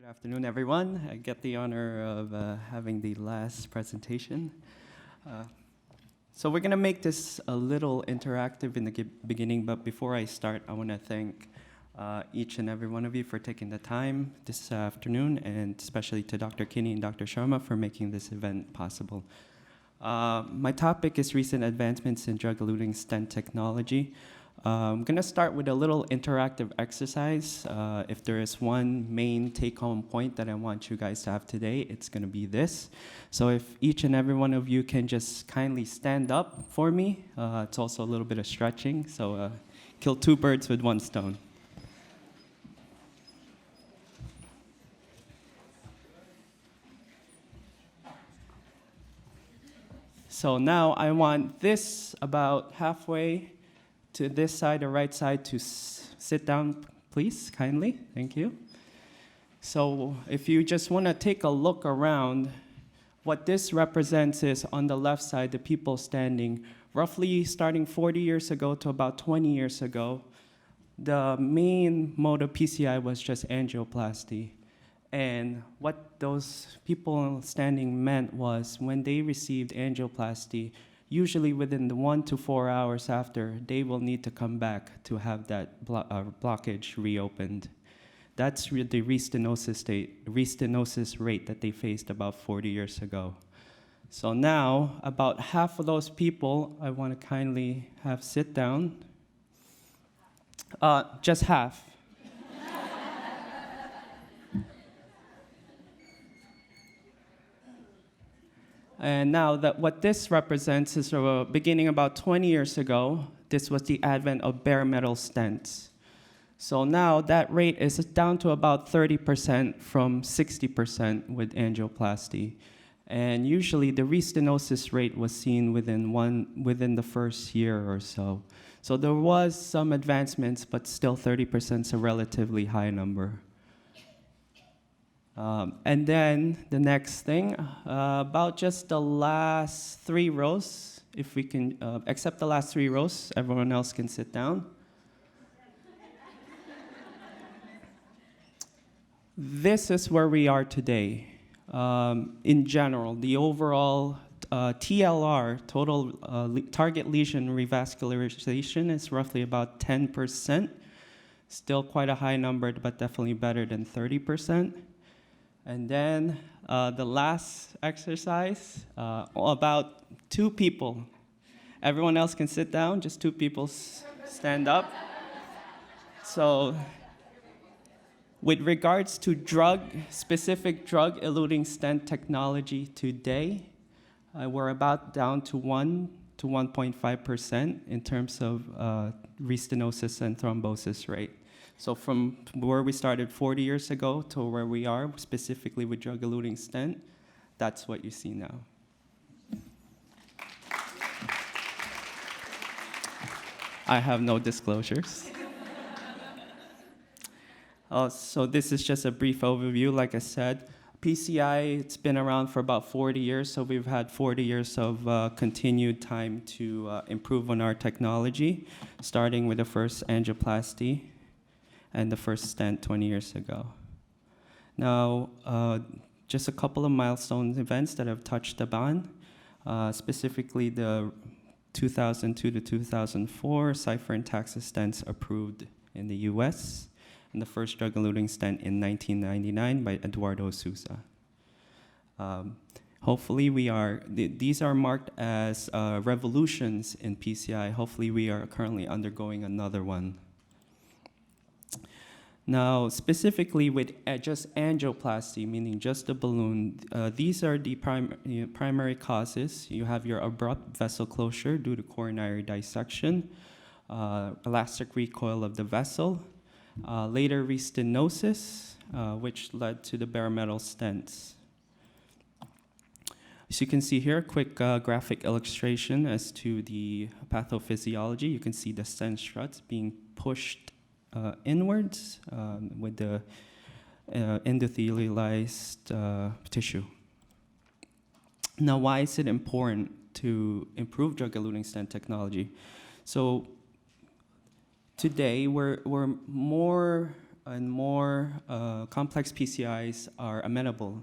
Good afternoon, everyone. I get the honor of having the last presentation. So we're going to make this a little interactive in the beginning, but before I start, I want to thank each and every one of you for taking the time this afternoon, and especially to Dr. Kinney and Dr. Sharma for making this event possible. My topic is recent advancements in drug-eluting stent technology. I'm going to start with a little interactive exercise. If there is one main take-home point that I want you guys to have today, it's going to be this. So if each and every one of you can just kindly stand up for me. It's also a little bit of stretching, so kill two birds with one stone. So now I want this about halfway to this side, the right side, to sit down, please, kindly. Thank you. So if you just want to take a look around, what this represents is on the left side, the people standing roughly starting 40 years ago to about 20 years ago. The main mode of PCI was just angioplasty. And what those people standing meant was when they received angioplasty, usually within the 1 to 4 hours after, they will need to come back to have that blockage reopened. That's the restenosis rate that they faced about 40 years ago. So now, about half of those people, I want to kindly have sit down. Just half. And now what this represents is beginning about 20 years ago, this was the advent of bare metal stents. So now that rate is down to about 30% from 60% with angioplasty. And usually the restenosis rate was seen within the first year or so. So there was some advancements, but still 30% is a relatively high number. And then the next thing, about just the last 3 rows, if we can accept the last 3 rows, everyone else can sit down. This is where we are today. In general, the overall TLR, total target lesion revascularization, is roughly about 10%. Still quite a high number, but definitely better than 30%. And then the last exercise, about 2 people. Everyone else can sit down, just 2 people stand up. So with regards to specific drug-eluting stent technology today, we're about down to 1 to 1.5% in terms of restenosis and thrombosis rate. So from where we started 40 years ago to where we are, specifically with drug-eluting stent, that's what you see now. I have no disclosures. So this is just a brief overview. Like I said, PCI, it's been around for about 40 years, so we've had 40 years of continued time to improve on our technology, starting with the first angioplasty and the first stent 20 years ago. Now, just a couple of milestone events that I've touched upon, specifically the 2002 to 2004 Cypher and Taxus stents approved in the US, and the first drug-eluting stent in 1999 by Eduardo Souza. Hopefully these are marked as revolutions in PCI. Hopefully we are currently undergoing another one. Now, specifically with just angioplasty, meaning just the balloon, these are the primary causes. You have your abrupt vessel closure due to coronary dissection, elastic recoil of the vessel, later restenosis, which led to the bare metal stents. So you can see here a quick graphic illustration as to the pathophysiology. You can see the stent struts being pushed inwards with the endothelialized tissue. Now, why is it important to improve drug-eluting stent technology? So today, we're more and more complex PCIs are amenable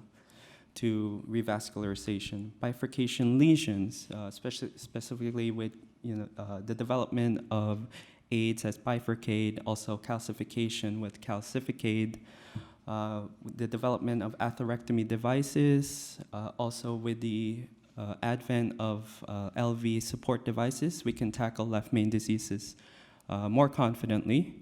to revascularization. Bifurcation lesions, specifically with the development of aids as bifurcate, also calcification with calcificate, the development of atherectomy devices, also with the advent of LV support devices, we can tackle left main diseases more confidently.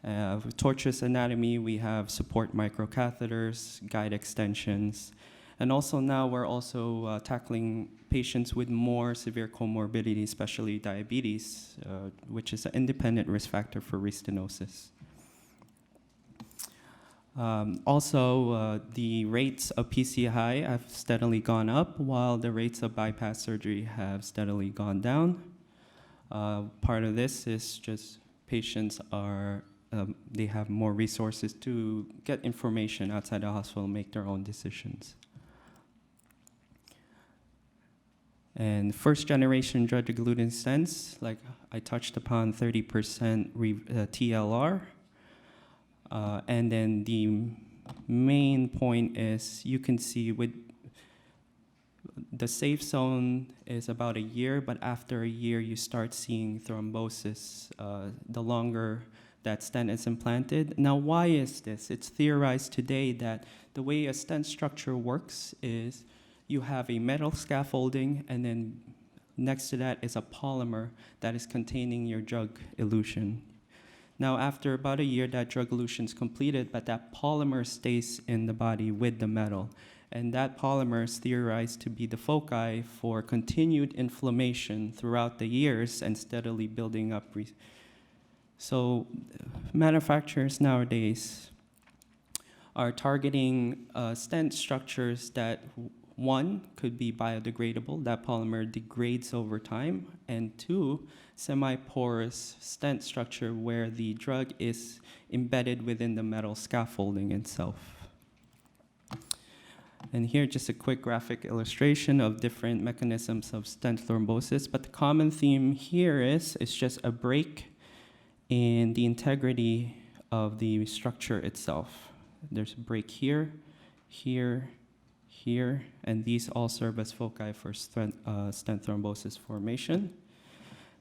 With tortuous anatomy, we have support microcatheters, guide extensions, and also now we're also tackling patients with more severe comorbidities, especially diabetes, which is an independent risk factor for restenosis. The rates of PCI have steadily gone up, while the rates of bypass surgery have steadily gone down. Part of this is just patients are, they have more resources to get information outside the hospital, make their own decisions. And first generation drug-eluting stents, like I touched upon, 30% TLR. And then the main point is you can see with the safe zone is about a year, but after a year you start seeing thrombosis the longer that stent is implanted. Now, why is this? It's theorized today that the way a stent structure works is you have a metal scaffolding, and then next to that is a polymer that is containing your drug elution. Now, after about a year, that drug elution is completed, but that polymer stays in the body with the metal. And that polymer is theorized to be the foci for continued inflammation throughout the years and steadily building up. So manufacturers nowadays are targeting stent structures that, one, could be biodegradable, that polymer degrades over time, and two, semi-porous stent structure where the drug is embedded within the metal scaffolding itself. And here, just a quick graphic illustration of different mechanisms of stent thrombosis, but the common theme here is it's just a break in the integrity of the structure itself. There's a break here, here, here, and these all serve as foci for stent thrombosis formation.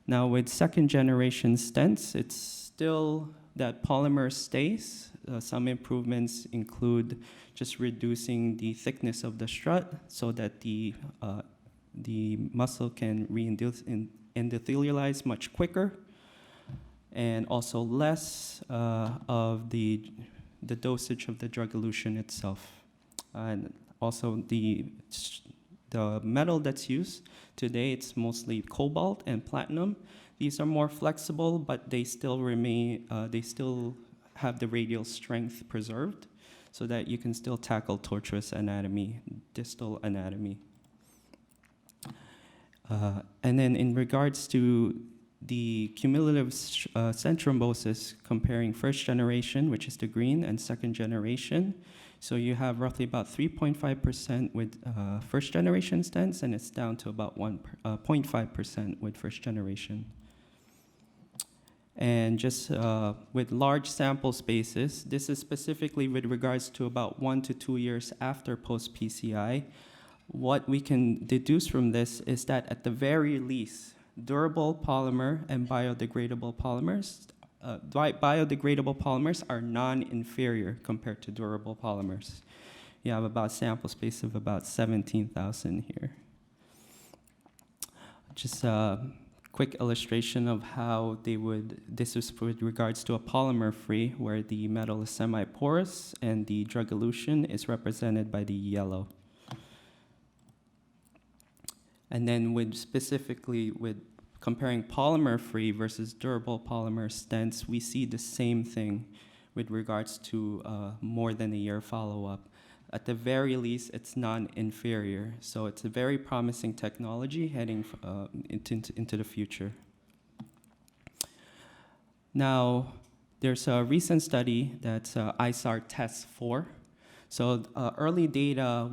Now with second generation stents, it's still that polymer stays. Some improvements include just reducing the thickness of the strut so that the muscle can re-endothelialize much quicker, and also less of the dosage of the drug elution itself. And also the metal that's used today, it's mostly cobalt and platinum. These are more flexible, but they still remain, they still have the radial strength preserved so that you can still tackle tortuous anatomy, distal anatomy. And then in regards to the cumulative stent thrombosis, comparing first generation, which is the green, and second generation, so you have roughly about 3.5% with first generation stents, and it's down to about 0.5% with first generation. And just with large sample spaces, this is specifically with regards to about 1 to 2 years after post-PCI. What we can deduce from this is that at the very least, durable polymer and biodegradable polymers are non-inferior compared to durable polymers. You have about sample space of about 17,000 here. Just a quick illustration of how they would, this is with regards to a polymer-free, where the metal is semi-porous and the drug elution is represented by the yellow. And then with specifically with comparing polymer-free versus durable polymer stents, we see the same thing with regards to more than a year follow-up. At the very least, it's non-inferior. So it's a very promising technology heading into the future. Now, there's a recent study that's ISAR test 4. So early data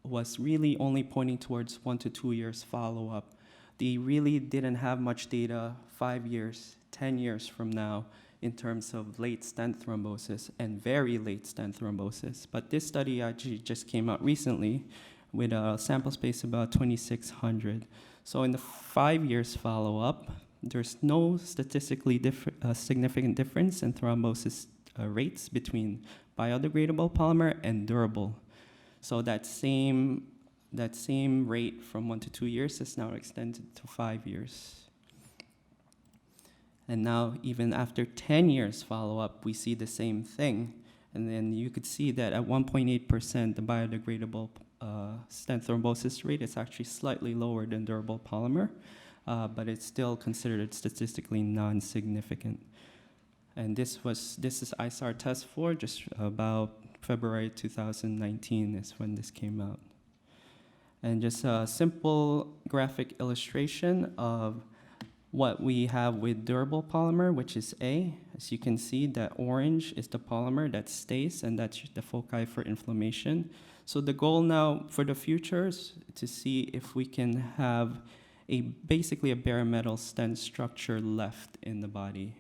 was really only pointing towards 1 to 2 years follow-up. They really didn't have much data 5 years, 10 years from now in terms of late stent thrombosis and very late stent thrombosis. But this study actually just came out recently with a sample space about 2,600. So in the 5 years follow-up, there's no statistically significant difference in thrombosis rates between biodegradable polymer and durable. So that same rate from 1 to 2 years is now extended to 5 years. And now, even after 10 years follow-up, we see the same thing. And then you could see that at 1.8%, the biodegradable stent thrombosis rate is actually slightly lower than durable polymer, but it's still considered statistically non-significant. And this is ISAR test 4, just about February 2019 is when this came out. And just a simple graphic illustration of what we have with durable polymer, which is A. As you can see, that orange is the polymer that stays, and that's the foci for inflammation. So the goal now for the future is to see if we can have basically a bare metal stent structure left in the body.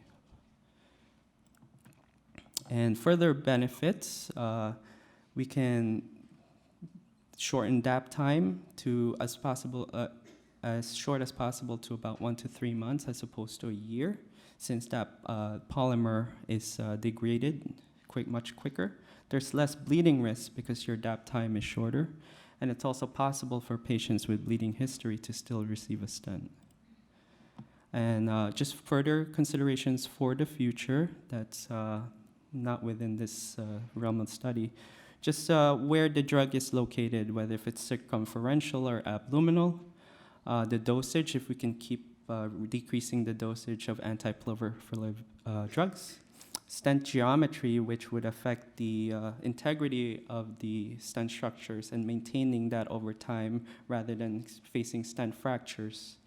And further benefits, we can shorten DAP time to as short as possible to about 1 to 3 months as opposed to a year, since that polymer is degraded much quicker. There's less bleeding risk because your DAP time is shorter, and it's also possible for patients with bleeding history to still receive a stent. And just further considerations for the future that's not within this realm of study, just where the drug is located, whether if it's circumferential or abdominal, the dosage, if we can keep decreasing the dosage of anti-proliferative drugs, stent geometry, which would affect the integrity of the stent structures and maintaining that over time rather than facing stent fractures,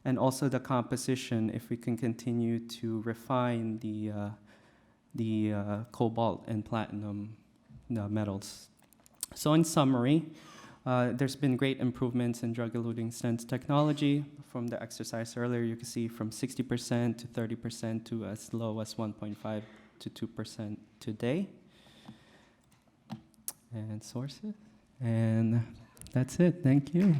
and also the composition, if we can continue to refine the cobalt and platinum metals. So in summary, there's been great improvements in drug-eluting stents technology. From the exercise earlier, you can see from 60% to 30% to as low as 1.5 to 2% today. And sources. And that's it. Thank you.